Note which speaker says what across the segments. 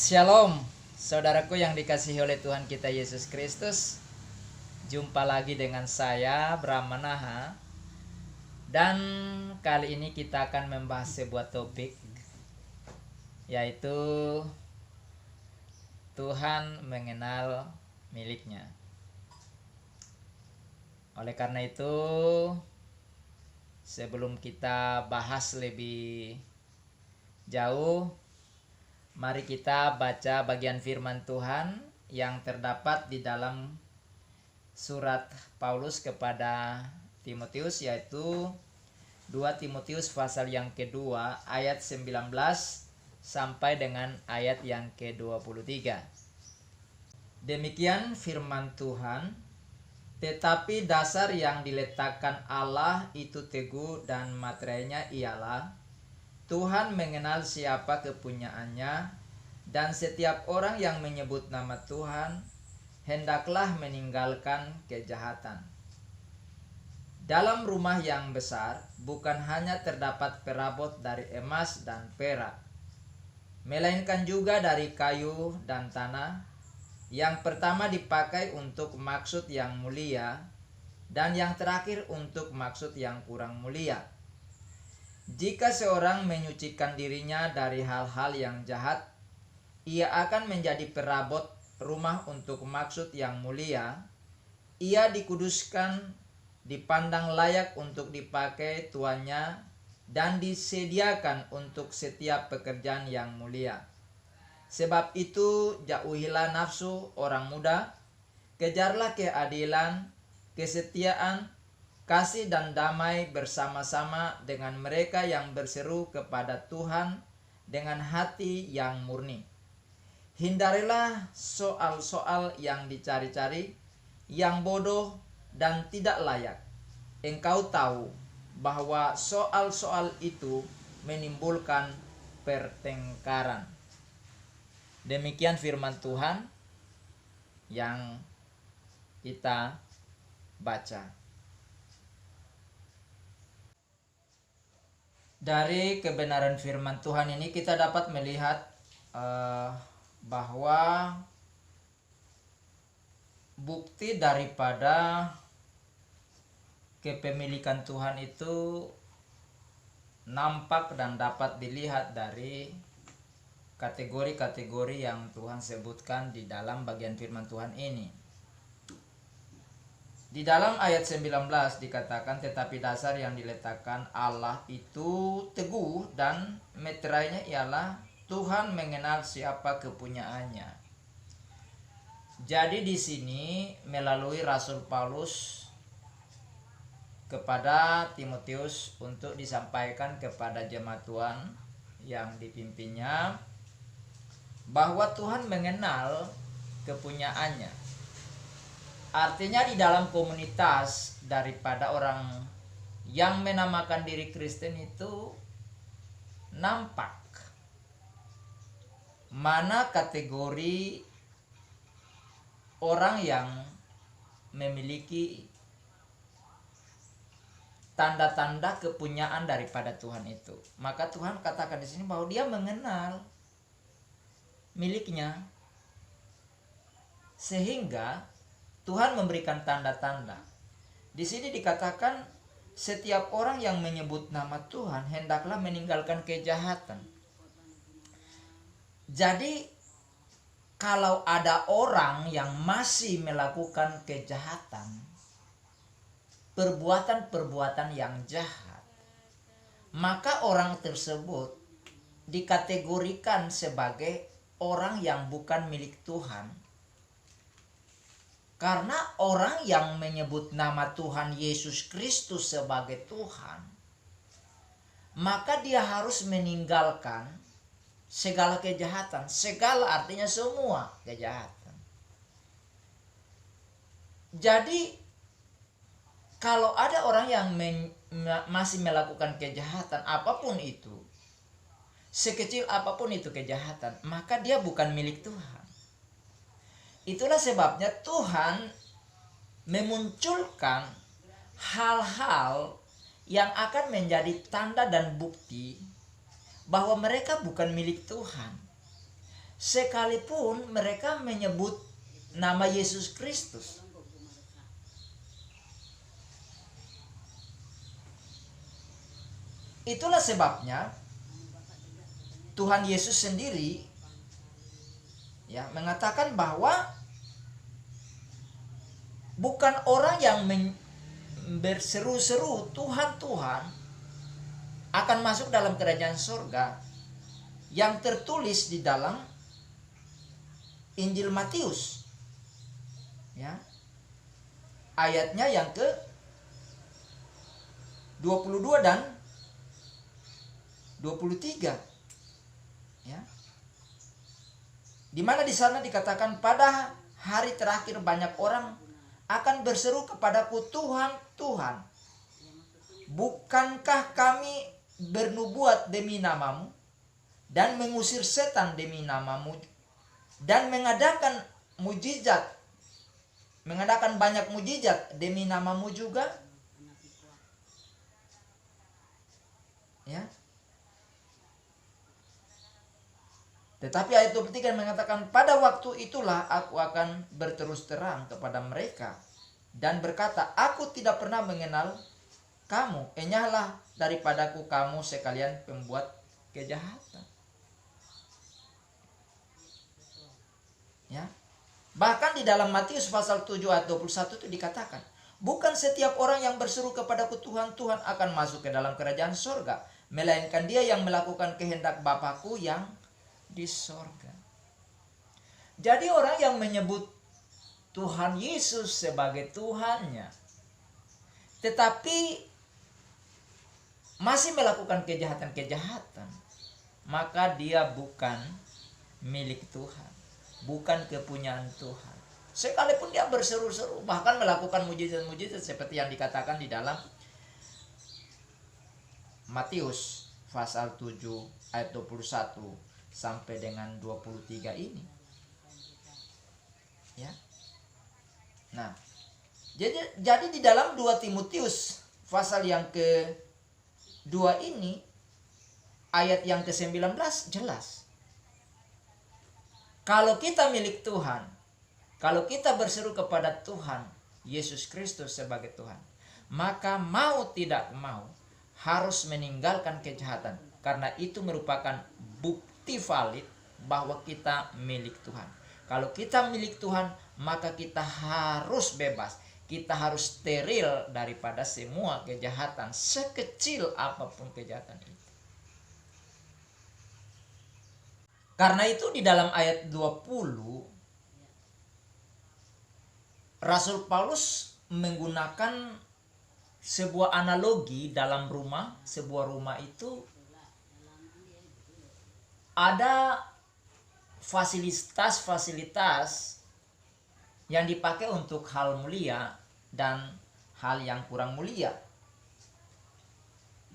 Speaker 1: Shalom, saudaraku yang dikasihi oleh Tuhan kita Yesus Kristus. Jumpa lagi dengan saya, Bram Manaha. Dan kali ini kita akan membahas sebuah topik, yaitu Tuhan mengenal miliknya. Oleh karena itu, sebelum kita bahas lebih jauh, mari kita baca bagian firman Tuhan yang terdapat di dalam surat Paulus kepada Timotius, yaitu 2 Timotius pasal yang kedua ayat 19 sampai dengan ayat yang ke-23. Demikian firman Tuhan, tetapi dasar yang diletakkan Allah itu teguh dan materainya ialah Tuhan mengenal siapa kepunyaannya, dan setiap orang yang menyebut nama Tuhan hendaklah meninggalkan kejahatan. Dalam rumah yang besar bukan hanya terdapat perabot dari emas dan perak, melainkan juga dari kayu dan tanah. Yang pertama dipakai untuk maksud yang mulia, dan yang terakhir untuk maksud yang kurang mulia. Jika seorang menyucikan dirinya dari hal-hal yang jahat, ia akan menjadi perabot rumah untuk maksud yang mulia. Ia dikuduskan, dipandang layak untuk dipakai tuannya, dan disediakan untuk setiap pekerjaan yang mulia. Sebab itu jauhilah nafsu orang muda, kejarlah keadilan, kesetiaan, kasih dan damai bersama-sama dengan mereka yang berseru kepada Tuhan dengan hati yang murni. Hindarilah soal-soal yang dicari-cari, yang bodoh dan tidak layak. Engkau tahu bahwa soal-soal itu menimbulkan pertengkaran. Demikian firman Tuhan yang kita baca. Dari kebenaran firman Tuhan ini kita dapat melihat bahwa bukti daripada kepemilikan Tuhan itu nampak dan dapat dilihat dari kategori-kategori yang Tuhan sebutkan di dalam bagian firman Tuhan ini. Di dalam ayat 19 dikatakan, tetapi dasar yang diletakkan Allah itu teguh dan meterainya ialah Tuhan mengenal siapa kepunyaannya. Jadi di sini melalui Rasul Paulus kepada Timotius untuk disampaikan kepada jemaat Tuhan yang dipimpinnya bahwa Tuhan mengenal kepunyaannya. Artinya di dalam komunitas daripada orang yang menamakan diri Kristen itu nampak mana kategori orang yang memiliki tanda-tanda kepunyaan daripada Tuhan itu. Maka Tuhan katakan di sini bahwa Dia mengenal miliknya, sehingga Tuhan memberikan tanda-tanda. Di sini dikatakan setiap orang yang menyebut nama Tuhan hendaklah meninggalkan kejahatan. Jadi kalau ada orang yang masih melakukan kejahatan, perbuatan-perbuatan yang jahat, maka orang tersebut dikategorikan sebagai orang yang bukan milik Tuhan. Karena orang yang menyebut nama Tuhan Yesus Kristus sebagai Tuhan, maka dia harus meninggalkan segala kejahatan. Segala artinya semua kejahatan. Jadi kalau ada orang yang masih melakukan kejahatan apapun itu, sekecil apapun itu kejahatan, maka dia bukan milik Tuhan. Itulah sebabnya Tuhan memunculkan hal-hal yang akan menjadi tanda dan bukti bahwa mereka bukan milik Tuhan. sekalipun mereka menyebut nama Yesus Kristus. Itulah sebabnya Tuhan Yesus sendiri ya mengatakan bahwa bukan orang yang berseru-seru Tuhan Tuhan akan masuk dalam kerajaan surga yang tertulis di dalam Injil Matius ya ayatnya yang ke 22 dan 23 ya. Di mana di sana dikatakan pada hari terakhir banyak orang akan berseru kepadaku, Tuhan, Tuhan, bukankah kami bernubuat demi namamu dan mengusir setan demi namamu dan mengadakan banyak mujizat demi namamu juga? Ya. Tetapi ayat 23 mengatakan, pada waktu itulah aku akan berterus terang kepada mereka dan berkata, aku tidak pernah mengenal kamu, enyahlah daripadaku kamu sekalian pembuat kejahatan. Ya. Bahkan di dalam Matius pasal 7 ayat 21 itu dikatakan, bukan setiap orang yang berseru kepadaku Tuhan, Tuhan akan masuk ke dalam kerajaan surga, melainkan dia yang melakukan kehendak Bapakku yang di sorga. Jadi orang yang menyebut Tuhan Yesus sebagai Tuhannya, tetapi masih melakukan kejahatan-kejahatan, maka dia bukan milik Tuhan, bukan kepunyaan Tuhan. Sekalipun dia berseru-seru, bahkan melakukan mujizat-mujizat seperti yang dikatakan di dalam Matius pasal 7 ayat 21 sampai dengan 23 ini. Ya. Nah, jadi di dalam 2 Timotius pasal yang ke-2 ini ayat yang ke-19 jelas. Kalau kita milik Tuhan, kalau kita berseru kepada Tuhan Yesus Kristus sebagai Tuhan, maka mau tidak mau harus meninggalkan kejahatan, karena itu merupakan bukti valid bahwa kita milik Tuhan. Kalau kita milik Tuhan, maka kita harus bebas, kita harus steril daripada semua kejahatan, sekecil apapun kejahatan itu. Karena itu di dalam ayat 20 Rasul Paulus menggunakan sebuah analogi dalam rumah. Sebuah rumah itu ada fasilitas-fasilitas yang dipakai untuk hal mulia dan hal yang kurang mulia.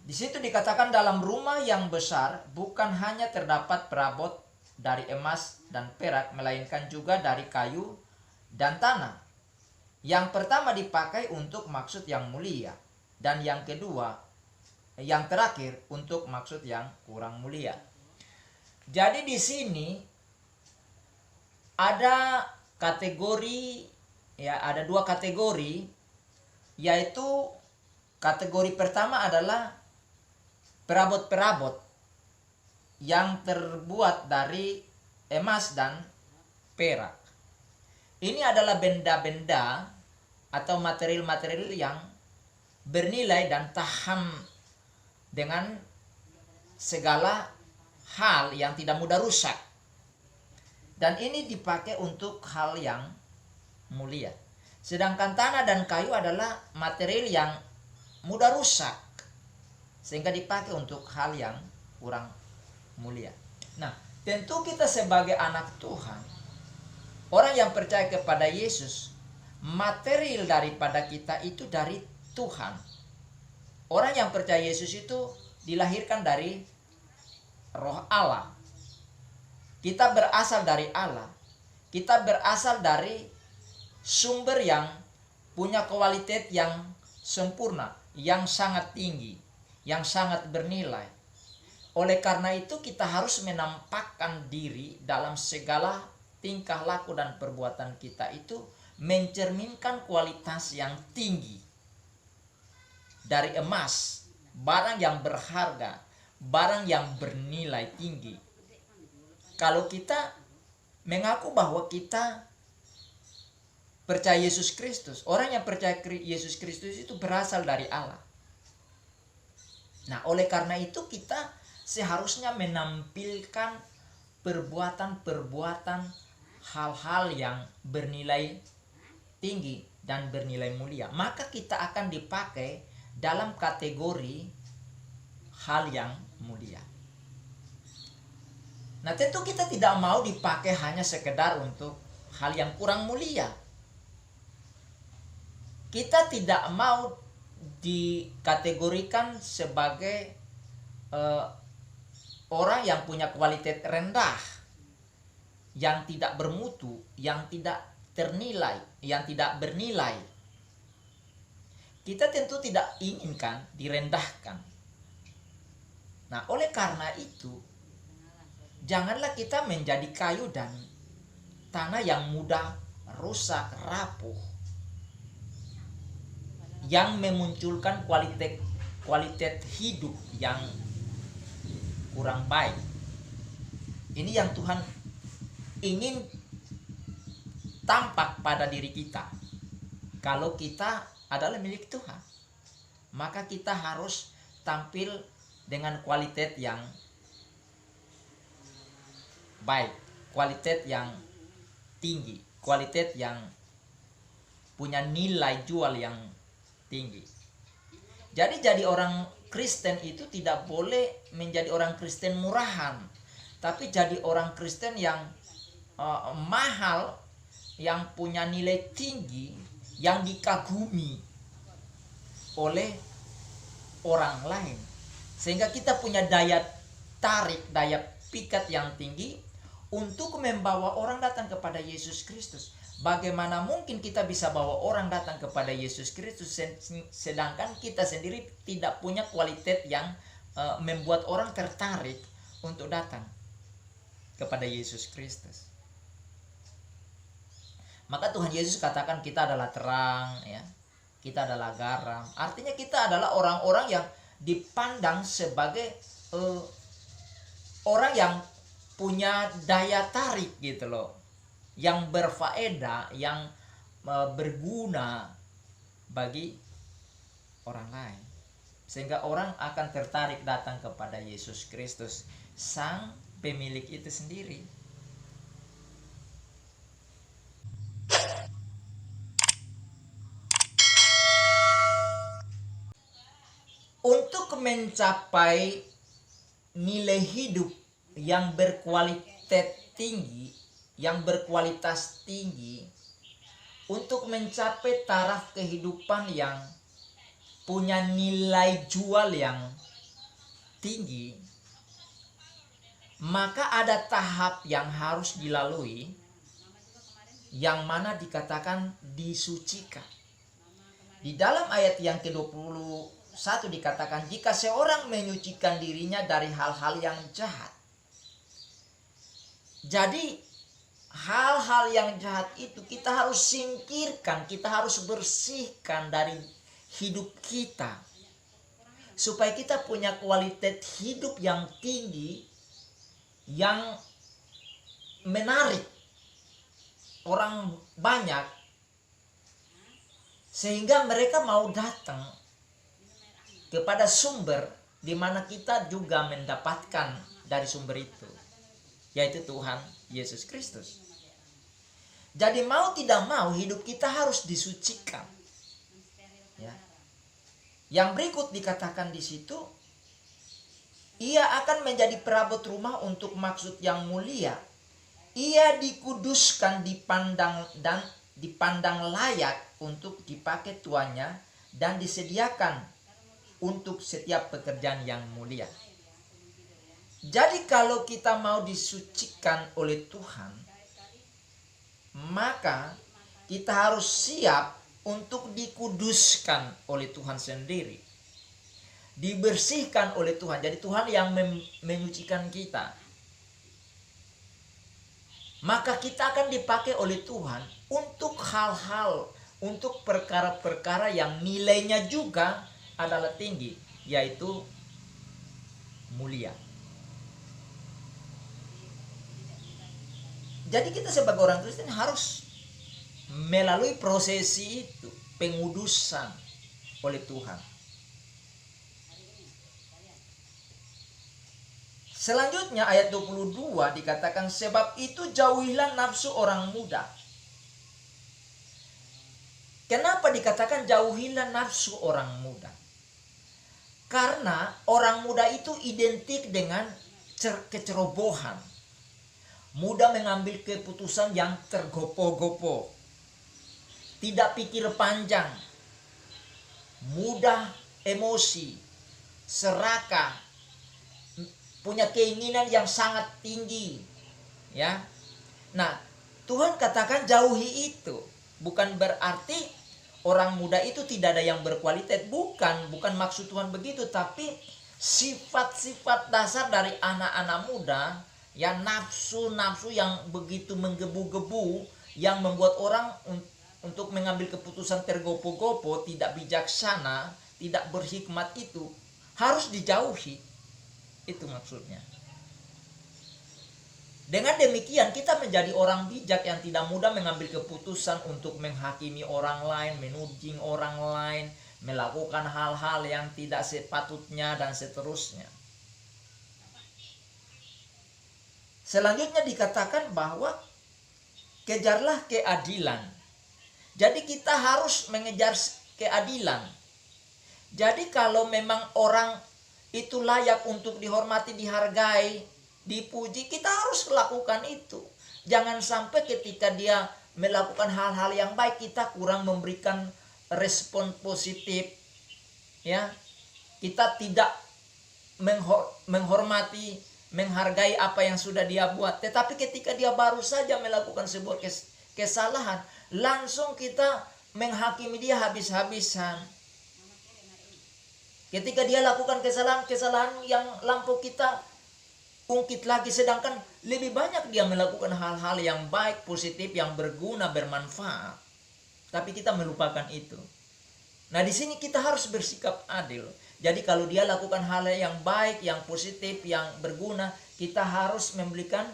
Speaker 1: Di situ dikatakan dalam rumah yang besar bukan hanya terdapat perabot dari emas dan perak, melainkan juga dari kayu dan tanah. Yang pertama dipakai untuk maksud yang mulia, dan yang terakhir untuk maksud yang kurang mulia. Jadi di sini ada kategori, ya, ada 2 kategori, yaitu kategori pertama adalah perabot-perabot yang terbuat dari emas dan perak. Ini adalah benda-benda atau material-material yang bernilai dan tahan dengan segala hal yang tidak mudah rusak. Dan ini dipakai untuk hal yang mulia. Sedangkan tanah dan kayu adalah material yang mudah rusak, sehingga dipakai untuk hal yang kurang mulia. Nah, tentu kita sebagai anak Tuhan, orang yang percaya kepada Yesus, material daripada kita itu dari Tuhan. Orang yang percaya Yesus itu dilahirkan dari Roh Allah. Kita berasal dari Allah. Kita berasal dari sumber yang punya kualitas yang sempurna, yang sangat tinggi, yang sangat bernilai. Oleh karena itu kita harus menampakkan diri dalam segala tingkah laku dan perbuatan kita itu mencerminkan kualitas yang tinggi. Dari emas, barang yang berharga, barang yang bernilai tinggi. Kalau kita mengaku bahwa kita percaya Yesus Kristus, orang yang percaya Yesus Kristus itu berasal dari Allah. Nah, oleh karena itu kita seharusnya menampilkan perbuatan-perbuatan hal-hal yang bernilai tinggi dan bernilai mulia. Maka kita akan dipakai dalam kategori hal yang mulia. Nah, tentu kita tidak mau dipakai hanya sekedar untuk hal yang kurang mulia. Kita tidak mau dikategorikan sebagai orang yang punya kualitas rendah, yang tidak bermutu, yang tidak ternilai, yang tidak bernilai. Kita tentu tidak inginkan direndahkan. Nah, oleh karena itu, janganlah kita menjadi kayu dan tanah yang mudah rusak, rapuh, yang memunculkan kualitas hidup yang kurang baik. Ini yang Tuhan ingin tampak pada diri kita. Kalau kita adalah milik Tuhan, maka kita harus tampil dengan kualitas yang baik, kualitas yang tinggi, kualitas yang punya nilai jual yang tinggi. Jadi orang Kristen itu tidak boleh menjadi orang Kristen murahan, tapi jadi orang Kristen yang mahal, yang punya nilai tinggi, yang dikagumi oleh orang lain. Sehingga kita punya daya tarik, daya pikat yang tinggi untuk membawa orang datang kepada Yesus Kristus. Bagaimana mungkin kita bisa bawa orang datang kepada Yesus Kristus sedangkan kita sendiri tidak punya kualitas yang membuat orang tertarik untuk datang kepada Yesus Kristus. Maka Tuhan Yesus katakan kita adalah terang, ya. Kita adalah garam. Artinya kita adalah orang-orang yang dipandang sebagai orang yang punya daya tarik gitu loh, yang berfaedah, yang berguna bagi orang lain, sehingga orang akan tertarik datang kepada Yesus Kristus, sang pemilik itu sendiri. Untuk mencapai nilai hidup yang berkualitas tinggi, yang berkualitas tinggi, untuk mencapai taraf kehidupan yang punya nilai jual yang tinggi, maka ada tahap yang harus dilalui, yang mana dikatakan disucikan. Di dalam ayat yang ke-21 dikatakan, jika seorang menyucikan dirinya dari hal-hal yang jahat. Jadi hal-hal yang jahat itu kita harus singkirkan, kita harus bersihkan dari hidup kita, supaya kita punya kualitas hidup yang tinggi, yang menarik orang banyak, sehingga mereka mau datang kepada sumber di mana kita juga mendapatkan dari sumber itu, yaitu Tuhan Yesus Kristus. Jadi mau tidak mau hidup kita harus disucikan. Ya. Yang berikut dikatakan di situ, ia akan menjadi perabot rumah untuk maksud yang mulia. Ia dikuduskan, dipandang layak untuk dipakai tuannya, dan disediakan untuk setiap pekerjaan yang mulia. Jadi kalau kita mau disucikan oleh Tuhan, maka kita harus siap untuk dikuduskan oleh Tuhan sendiri. dibersihkan oleh Tuhan. Jadi Tuhan yang menyucikan kita. Maka kita akan dipakai oleh Tuhan untuk hal-hal, untuk perkara-perkara yang nilainya juga adalah tinggi, yaitu mulia. Jadi kita sebagai orang Kristen harus melalui prosesi itu, pengudusan oleh Tuhan. Selanjutnya ayat 22 dikatakan, sebab itu jauhilah nafsu orang muda. Kenapa dikatakan jauhilah nafsu orang muda? Karena orang muda itu identik dengan kecerobohan. Mudah mengambil keputusan yang tergopoh-gopoh. Tidak pikir panjang. Mudah emosi. Serakah. Punya keinginan yang sangat tinggi. Ya. Nah, Tuhan katakan jauhi itu. Bukan berarti orang muda itu tidak ada yang berkualitas. Bukan maksud Tuhan begitu. Tapi sifat-sifat dasar dari anak-anak muda, ya, nafsu-nafsu yang begitu menggebu-gebu, yang membuat orang untuk mengambil keputusan tergopoh-gopoh, tidak bijaksana, tidak berhikmat, itu harus dijauhi. Itu maksudnya. Dengan demikian kita menjadi orang bijak yang tidak mudah mengambil keputusan untuk menghakimi orang lain, menuding orang lain, melakukan hal-hal yang tidak sepatutnya dan seterusnya. Selanjutnya dikatakan bahwa kejarlah keadilan. Jadi kita harus mengejar keadilan. Jadi kalau memang orang itu layak untuk dihormati, dihargai, dipuji, kita harus lakukan itu. Jangan sampai ketika dia melakukan hal-hal yang baik, kita kurang memberikan respon positif. Ya, kita tidak menghormati, menghargai apa yang sudah dia buat. Tetapi ketika dia baru saja melakukan sebuah kesalahan, langsung kita menghakimi dia habis-habisan. Ketika dia lakukan kesalahan yang lampau, kita ungkit lagi. Sedangkan lebih banyak dia melakukan hal-hal yang baik, positif, yang berguna, bermanfaat. Tapi kita melupakan itu. Nah, di sini kita harus bersikap adil. Jadi kalau dia lakukan hal yang baik, yang positif, yang berguna, kita harus memberikan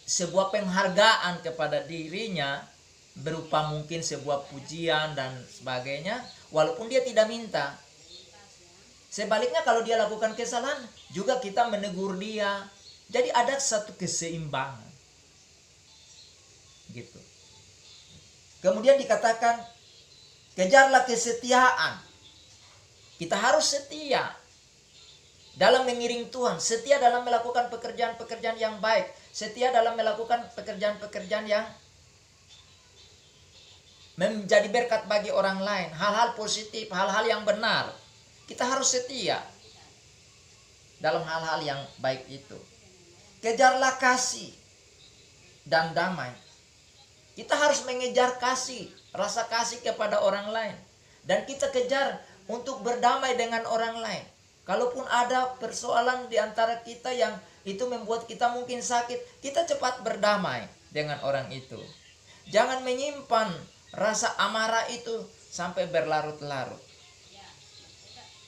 Speaker 1: sebuah penghargaan kepada dirinya, berupa mungkin sebuah pujian dan sebagainya, walaupun dia tidak minta. Sebaliknya kalau dia lakukan kesalahan, juga kita menegur dia. Jadi ada satu keseimbangan. Gitu. Kemudian dikatakan, kejarlah kesetiaan. Kita harus setia dalam mengiring Tuhan, setia dalam melakukan pekerjaan-pekerjaan yang baik, setia dalam melakukan pekerjaan-pekerjaan yang menjadi berkat bagi orang lain, hal-hal positif, hal-hal yang benar. Kita harus setia dalam hal-hal yang baik itu. Kejarlah kasih dan damai. Kita harus mengejar kasih, rasa kasih kepada orang lain. Dan kita kejar untuk berdamai dengan orang lain. Kalaupun ada persoalan di antara kita yang itu membuat kita mungkin sakit, kita cepat berdamai dengan orang itu. Jangan menyimpan rasa amarah itu sampai berlarut-larut.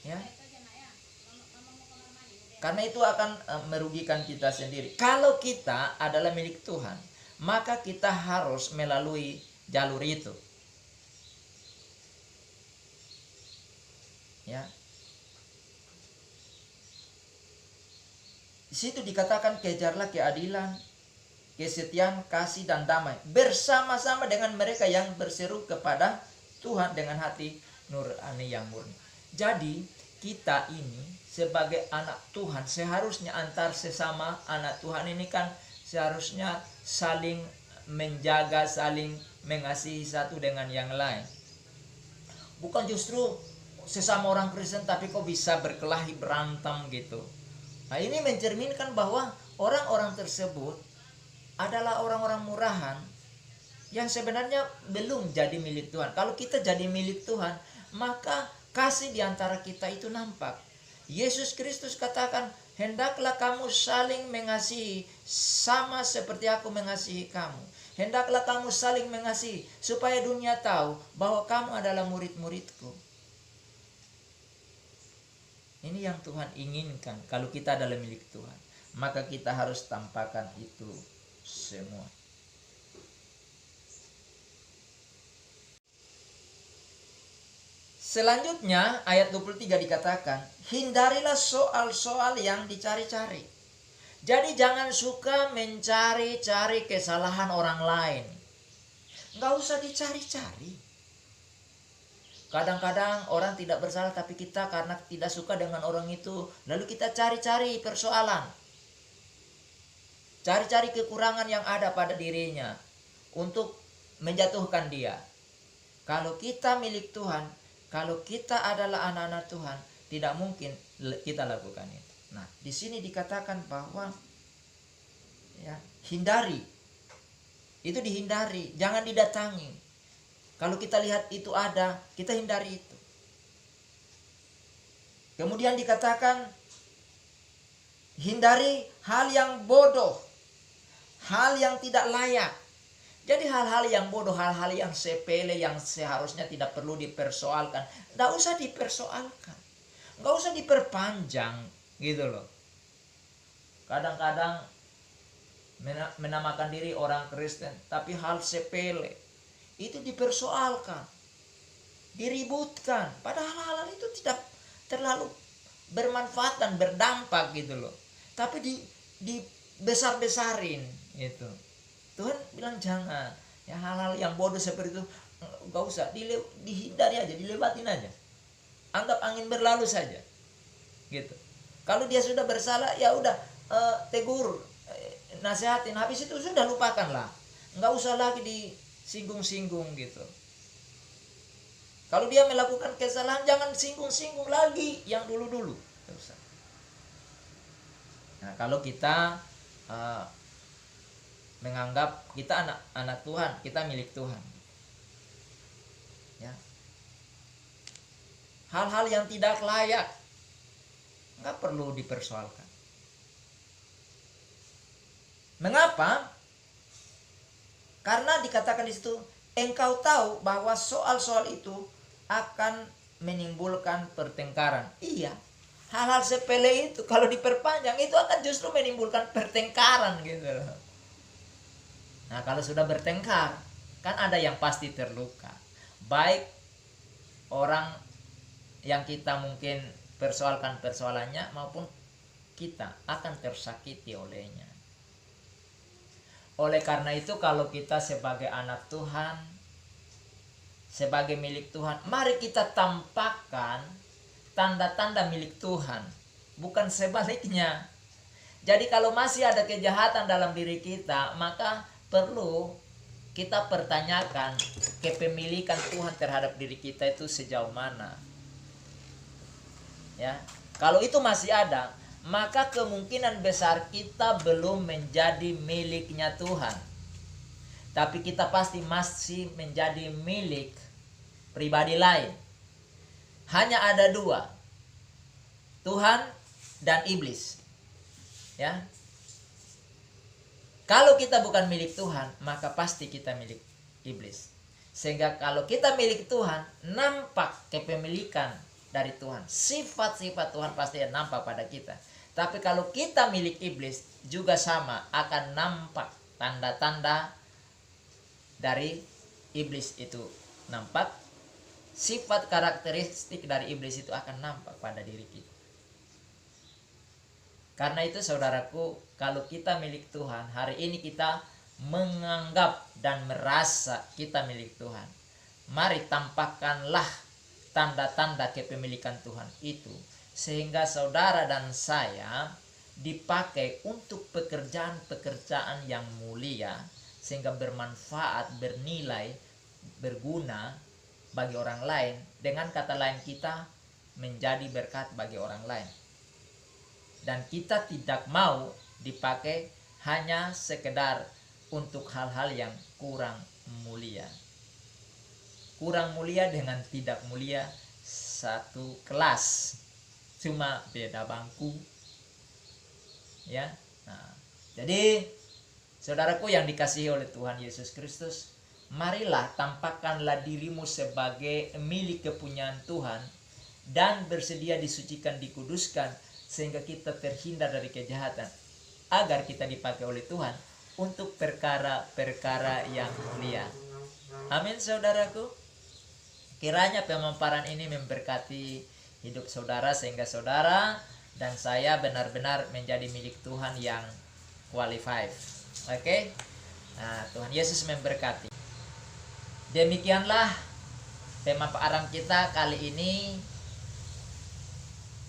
Speaker 1: Ya. Karena itu akan merugikan kita sendiri. Kalau kita adalah milik Tuhan, maka kita harus melalui jalur itu. Ya. Di situ dikatakan kejarlah keadilan, kesetiaan, kasih dan damai bersama-sama dengan mereka yang berseru kepada Tuhan dengan hati nurani yang murni. Jadi kita ini sebagai anak Tuhan seharusnya antar sesama anak Tuhan ini kan seharusnya saling menjaga, saling mengasihi satu dengan yang lain. Bukan justru sesama orang Kristen tapi kok bisa berkelahi, berantem gitu. Nah, ini mencerminkan bahwa orang-orang tersebut adalah orang-orang murahan yang sebenarnya belum jadi milik Tuhan. Kalau kita jadi milik Tuhan, maka kasih di antara kita itu nampak. Yesus Kristus katakan, hendaklah kamu saling mengasihi sama seperti aku mengasihi kamu. Hendaklah kamu saling mengasihi supaya dunia tahu bahwa kamu adalah murid-muridku. Ini yang Tuhan inginkan. Kalau kita adalah milik Tuhan, maka kita harus tampakkan itu semua. Selanjutnya ayat 23 dikatakan, hindarilah soal-soal yang dicari-cari. Jadi jangan suka mencari-cari kesalahan orang lain. Nggak usah dicari-cari. Kadang-kadang orang tidak bersalah, tapi kita karena tidak suka dengan orang itu, lalu kita cari-cari persoalan. Cari-cari kekurangan yang ada pada dirinya untuk menjatuhkan dia. Kalau kita milik Tuhan, kalau kita adalah anak-anak Tuhan, tidak mungkin kita lakukan itu. Nah, di sini dikatakan bahwa ya, hindari. Itu dihindari, jangan didatangi. Kalau kita lihat itu ada, kita hindari itu. Kemudian dikatakan, hindari hal yang bodoh, hal yang tidak layak. Jadi hal-hal yang bodoh, hal-hal yang sepele, yang seharusnya tidak perlu dipersoalkan, tidak usah dipersoalkan, nggak usah diperpanjang, gitu loh. Kadang-kadang menamakan diri orang Kristen, tapi hal sepele itu dipersoalkan, diributkan, padahal hal-hal itu tidak terlalu bermanfaat dan berdampak, gitu loh. Tapi di besar-besarin itu. Tuhan bilang jangan, ya hal-hal yang bodoh seperti itu nggak usah, dihindari aja, dilewatin aja, anggap angin berlalu saja, gitu. Kalau dia sudah bersalah, ya udah tegur, nasihatin, habis itu sudah lupakanlah, nggak usah lagi disinggung-singgung gitu. Kalau dia melakukan kesalahan, jangan singgung-singgung lagi yang dulu-dulu. Nah, kalau kita menganggap kita anak Tuhan, kita milik Tuhan, ya, hal-hal yang tidak layak nggak perlu dipersoalkan. Mengapa? Karena dikatakan di situ, engkau tahu bahwa soal-soal itu akan menimbulkan pertengkaran. Iya, hal-hal sepele itu kalau diperpanjang itu akan justru menimbulkan pertengkaran, gitu. Nah, kalau sudah bertengkar, kan ada yang pasti terluka. Baik orang yang kita mungkin persoalkan persoalannya, maupun kita akan tersakiti olehnya. Oleh karena itu, kalau kita sebagai anak Tuhan, sebagai milik Tuhan, mari kita tampakkan tanda-tanda milik Tuhan, bukan sebaliknya. Jadi kalau masih ada kejahatan dalam diri kita, maka perlu kita pertanyakan kepemilikan Tuhan terhadap diri kita itu sejauh mana. Ya, kalau itu masih ada, maka kemungkinan besar kita belum menjadi miliknya Tuhan. Tapi kita pasti masih menjadi milik pribadi lain. Hanya ada dua, Tuhan dan iblis. Ya. Kalau kita bukan milik Tuhan, maka pasti kita milik iblis. Sehingga kalau kita milik Tuhan, nampak kepemilikan dari Tuhan. Sifat-sifat Tuhan pasti nampak pada kita. Tapi kalau kita milik iblis, juga sama, akan nampak tanda-tanda dari iblis itu nampak. Sifat karakteristik dari iblis itu akan nampak pada diri kita. Karena itu saudaraku, kalau kita milik Tuhan, hari ini kita menganggap dan merasa kita milik Tuhan. Mari tampakkanlah tanda-tanda kepemilikan Tuhan itu, sehingga saudara dan saya dipakai untuk pekerjaan-pekerjaan yang mulia, sehingga bermanfaat, bernilai, berguna bagi orang lain. Dengan kata lain, kita menjadi berkat bagi orang lain. Dan kita tidak mau dipakai hanya sekedar untuk hal-hal yang kurang mulia. Kurang mulia dengan tidak mulia satu kelas, cuma beda bangku ya. Nah, jadi saudaraku yang dikasihi oleh Tuhan Yesus Kristus, marilah tampakkanlah dirimu sebagai milik kepunyaan Tuhan dan bersedia disucikan, dikuduskan, sehingga kita terhindar dari kejahatan, agar kita dipakai oleh Tuhan untuk perkara-perkara yang mulia. Amin saudaraku. Kiranya pemaparan ini memberkati hidup saudara, sehingga saudara dan saya benar-benar menjadi milik Tuhan yang qualified. Oke? Nah, Tuhan Yesus memberkati. Demikianlah pemaparan kita kali ini.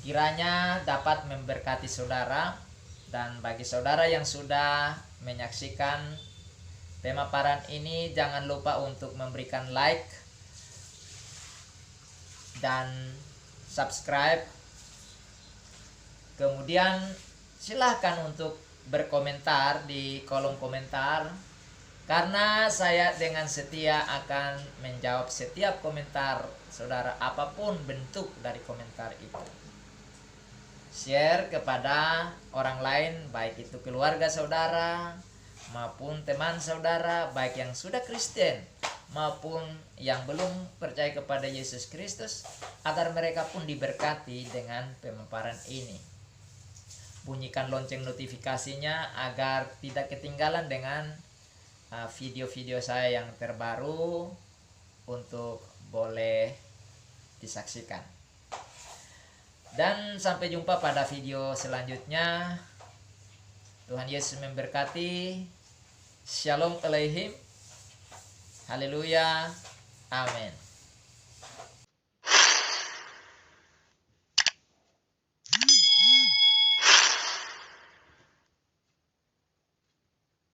Speaker 1: Kiranya dapat memberkati saudara, dan bagi saudara yang sudah menyaksikan pemaparan ini, jangan lupa untuk memberikan like dan subscribe. Kemudian silahkan untuk berkomentar di kolom komentar, karena saya dengan setia akan menjawab setiap komentar saudara, apapun bentuk dari komentar itu. Share kepada orang lain, baik itu keluarga saudara maupun teman saudara, baik yang sudah Kristen maupun yang belum percaya kepada Yesus Kristus, agar mereka pun diberkati dengan pemaparan ini. Bunyikan lonceng notifikasinya agar tidak ketinggalan dengan video-video saya yang terbaru, untuk boleh disaksikan. Dan sampai jumpa pada video selanjutnya. Tuhan Yesus memberkati. Shalom Aleichem. Haleluya. Amin.